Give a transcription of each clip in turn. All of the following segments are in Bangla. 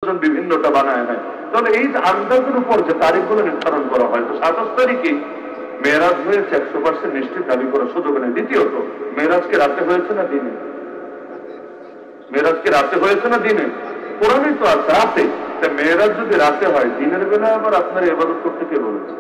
সুতরাং বিভিন্নটা বানায় নেয়। তাহলে এই যে আন্দাজের উপর যে তারিখগুলো নির্ধারণ করা হয়, তো 27 তারিখে মেরাজ হয়েছে 100% নিশ্চিত দাবি করার সুযোগ নেই। দ্বিতীয়ত, মেরাজ কি রাতে হয়েছে না দিনে? মেরাজ কি রাতে হয়েছে না দিনে? কোরআনই তো আছে রাতে। মেরাজ যদি রাতে হয়, দিনের বেলা আবার আপনার ইবাদত করতে কে বলেছে?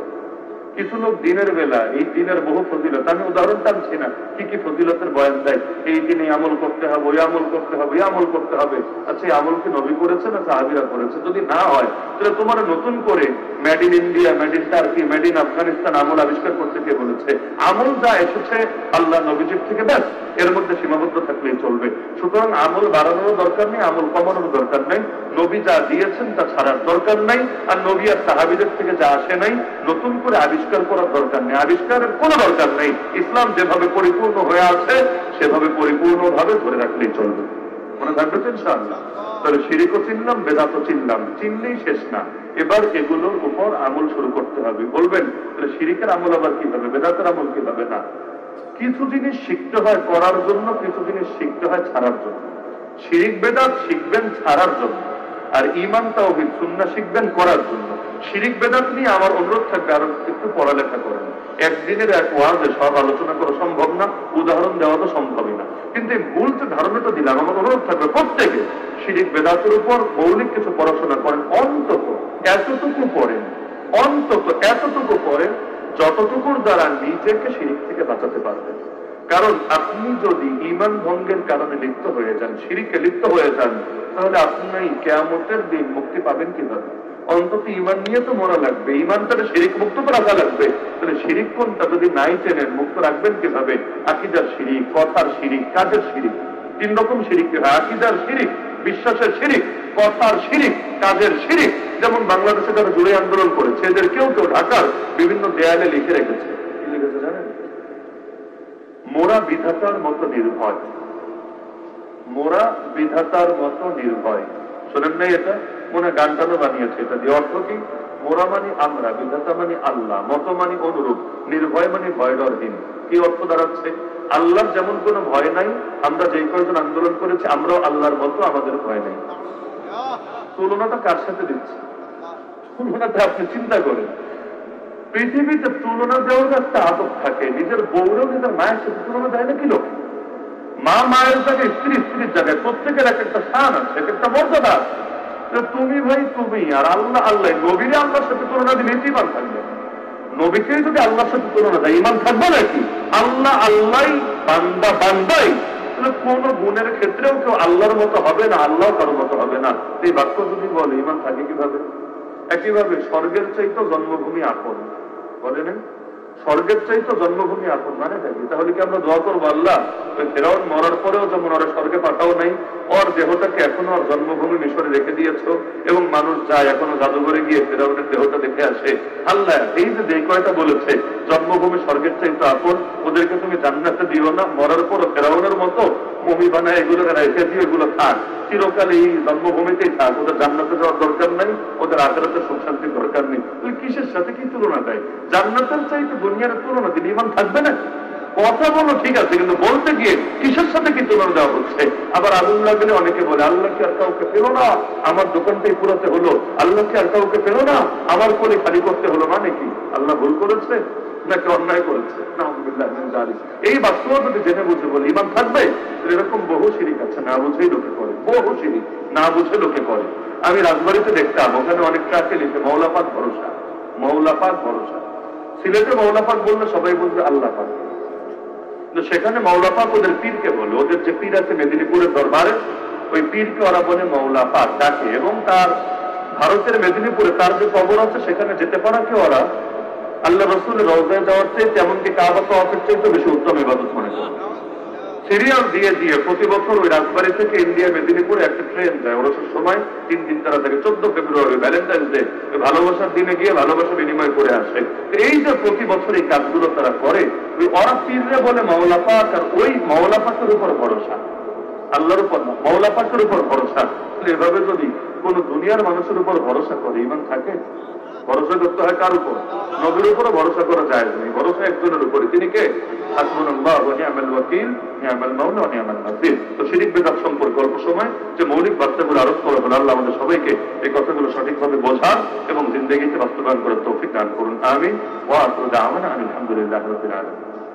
কিছু লোক দিনের বেলা, এই দিনের বহু ফজিলত, আমি উদাহরণ টানছি না, কি কি ফজিলতের বয়ান দেয়, এই দিনে আমল করতে হবে, ওই আমল করতে হবে, এই আমল করতে হবে। আচ্ছা, এই আমল কি নবী করেছে না সাহাবীরা করেছে? যদি না হয়, তাহলে তোমার নতুন করে made in India, made in turkey, made in Afghanistan আমল আবিষ্কার করতে কে বলেছে? আমল যা এসেছে আল্লাহ নবীজির থেকে, ব্যাস এর মধ্যে সীমাবদ্ধ থাকলেই চলবে। সুতরাং আমল বাড়ানোর দরকার নেই, আমল কমানোর দরকার নেই। নবী যা দিয়েছেন তা ছাড়ার দরকার নাই, আর নবী আর সাহাবীদের থেকে যা আসে নাই নতুন করে আবিষ্কার করার দরকার নেই, আবিষ্কারের কোনো দরকার নেই। ইসলাম যেভাবে পরিপূর্ণ হয়ে আছে সেভাবে পরিপূর্ণভাবে ধরে রাখলেই চলবে। মনে থাকবে তো ইনশাআল্লাহ? তাহলে শিরিকও চিনলাম, বেদাতও চিনলাম, চিনলেই শেষ না, এবার এগুলোর উপর আমল শুরু করতে হবে। বলবেন তাহলে শিরিকের আমল আবার কিভাবে, বেদাতের আমল কিভাবে? না, কিছু জিনিস শিখতে হয় করার জন্য, কিছু জিনিস শিখতে হয় ছাড়ার জন্য। শিরিক বেদাত শিখবেন ছাড়ার জন্য, আর ঈমান তাওহীদ সুন্নাহ শিখবেন করার জন্য। শিরিক বেদাত নিয়ে আমার অনুরোধ থাকবে আরো একটু পড়ালেখা করেন। একদিনের এক ওয়াজে সব আলোচনা করা সম্ভব না, উদাহরণ দেওয়া তো সম্ভবই না, কিন্তু এই মূল যে ধারণাটা দিলাম, আমার অনুরোধ থাকবে প্রত্যেকে শিরিক বেদাতের উপর মৌলিক কিছু পড়াশোনা করেন, অন্তত এতটুকু পড়েন, অন্তত এতটুকু পড়েন যতটুকুর দ্বারা নিজেকে শিরিক থেকে বাঁচাতে পারবেন। কারণ আপনি যদি ঈমান ভঙ্গের কারণে লিপ্ত হয়ে যান, শিরিকে লিপ্ত হয়ে যান, তাহলে আপনি কিয়ামতের দিন মুক্তি পাবেন কিভাবে? অন্তত ঈমান নিয়ে তো মরা লাগবে, ঈমানটাকে শিরিক মুক্ত তো রাখা লাগবে। তাহলে শিরিক কোনটা যদি নাই চেনেন, মুক্ত রাখবেন কিভাবে? আকীদার শিরিক, কথার শিরিক, কাজের শিরিক। 3 রকম শিরিক হয়, আকীদার শিরিক, বিশ্বাসের শিরিক, কথার শিরিক, কাজের শিরিক। যেমন বাংলাদেশে যারা জুলাই আন্দোলন করেছে, এদের কেউ কেউ ঢাকার বিভিন্ন দেয়ালে লিখে রেখেছে, কি লিখেছে জানেন? মোরা বিধাতার মতো নির্ভয়, মোরা বিধাতার মতো নির্ভয়। শোনেন নাই এটা? মনে গানটানো বানিয়েছে এটা দিয়ে। অর্থ কি? মোরা মানে আমরা, বিধাতা মানে আল্লাহ, মতো মানে অনুরূপ, নির্ভয় মানে ভয়ডরহীন। কি অর্থ দাঁড়াচ্ছে? আল্লাহর যেমন কোনো ভয় নাই, আমরা যেই কয়েকজন আন্দোলন করেছি আমরাও আল্লাহর মতো, আমাদের ভয় নেই। তুলনাটা কার সাথে দিচ্ছে? তুলনাটা আপনি চিন্তা করেন। পৃথিবীতে তুলনা দেওয়ার একটা আদব থাকে, নিজের বউরেও নিজের মায়ের সাথে তুলনা দেয় না কি লোক? মা মায়ের জায়গায়, স্ত্রী স্ত্রীর জায়গায়, প্রত্যেকের এক একটা স্থান আছে, এক একটা মর্যাদা। তুমি ভাই তুমি, আর আল্লাহ আল্লাহ। নবীরে আল্লাহর সাথে তুলনা দিলে ইমান থাকবে, নবীকেই যদি আল্লাহর সাথে তুলনা দেয় ইমান থাকবে নাকি? আল্লাহ আল্লাহ, বান্দা বান্দাই। তাহলে কোন গুণের ক্ষেত্রেও কেউ আল্লাহর মতো হবে না, আল্লাহ কারোর মতো হবে না। এই বাক্য যদি বলে ইমান থাকে কিভাবে? একইভাবে স্বর্গের চাইতো জন্মভূমি আপন, বলে না? স্বর্গের চাইতো জন্মভূমি আপন মানে থাকি। তাহলে কি আমরা দোয়া করবো, আল্লাহ ওই ফেরাউন মরার পরেও যেমন ওরা স্বর্গে পাঠাও নাই, ওর দেহটাকে এখনো ওর জন্মভূমি মিশরে রেখে দিয়েছ, এবং মানুষ যায় এখনো জাদুঘরে গিয়ে ফেরাউনের দেহটা দেখে আসে। আল্লাহ এই যে কয়টা বলেছে জন্মভূমি স্বর্গের চাইতো আপন, ওদেরকে তুমি জান্নাতে দিও না, মরার পরও ফেরাউনের মতো মমি বানায় এগুলো রেখে দিয়ে এগুলো থাক, চিরকাল এই জন্মভূমিতেই থাক, ওদের জান্নাতে যাওয়ার দরকার নাই, ওদের আখেরাতে সুখ শান্তির দরকার নেই। তুই কিসের সাথে কি তুলনা দেয়? জান্নাতের চাইতে দুনিয়ার তুলনা দিলে ইমান থাকবে না? কথা বলো ঠিক আছে, কিন্তু বলতে গিয়ে কিসের সাথে কি তুলনা দেওয়া হচ্ছে? আবার আগুন লাগলে অনেকে বলে আল্লাহ কি আর কাউকে পেল না, আমার দোকানটাই পুরাতে হলো, আল্লাহ কি আর কাউকে পেল না, আমার কোলে খালি করতে হলো। মানে কি আল্লাহ ভুল করেছে নাকি অন্যায় করেছে? এই বাক্য যদি জেনে বুঝে বলে ইমান থাকবে। এরকম বহু শিরিক আছে, না বুঝেই লোকে করে, বহু শিরিক না বুঝে লোকে করে। আমি রাজবাড়িতে দেখতাম, ওখানে অনেক ট্রাকে লিখে মৌলা পাক ভরসা, মৌলা পাক ভরসা। সিলেটে মৌলা পাক বললে সবাই বলবে আল্লাহ পাক, কিন্তু সেখানে মৌলা পাক ওদের পীরকে বলে। ওদের যে পীর আছে মেদিনীপুরের দরবারে, ওই পীরকে ওরা বলে মৌলা পাক ডাকে। এবং তার ভারতের মেদিনীপুরে তার যে কবর আছে সেখানে যেতে পারাকে ওরা আল্লাহ রসুলের রওজায় যাওয়ার চেয়ে, তেমনকি কাবা তওয়াফের চেয়ে তো বেশি উত্তম ইবাদত মনে করে। সিরিয়াল দিয়ে দিয়ে প্রতি বছর ওই রাজবাড়ি থেকে ইন্ডিয়া মেদিনীপুরে একটা ট্রেন যায়, ওরসের সময় 3 দিন তারা থাকে। 14 ফেব্রুয়ারি ভ্যালেন্টাইন্স ডে, ভালোবাসার দিনে গিয়ে ভালোবাসা বিনিময় করে আসে। এই যে প্রতি বছর এই কাজগুলো তারা করে, ওই ওরা পীররে বলে মাওলা পাক, আর ওই মাওলা পাকের উপর ভরসা, আল্লাহর উপর না, মাওলা পাকের উপর ভরসা। এভাবে যদি কোন দুনিয়ার মানুষের উপর ভরসা করে ইমান থাকে? ভরসা করতে হয় কার উপর? নবীর উপরে ভরসা করা যায় নেই, ভরসা একজনের উপরে। তিনি কে? হাসবুনাল্লাহু ওয়া নি'মাল ওয়াকিল, নি'মাল মাওলা ওয়া নি'মান নাসির। তো শিরক বিদআত সম্পর্কে অল্প সময় যে মৌলিক বার্তাগুলো আরোপ করা হলো, আল্লাহ আমাদের সবাইকে এই কথাগুলো সঠিকভাবে বোঝার এবং জিন্দেগিতে বাস্তবায়ন করার তৌফিক দান করুন। আমিন। ওয়া আখিরু দাওয়ানা আলহামদুলিল্লাহি রাব্বিল আলামিন।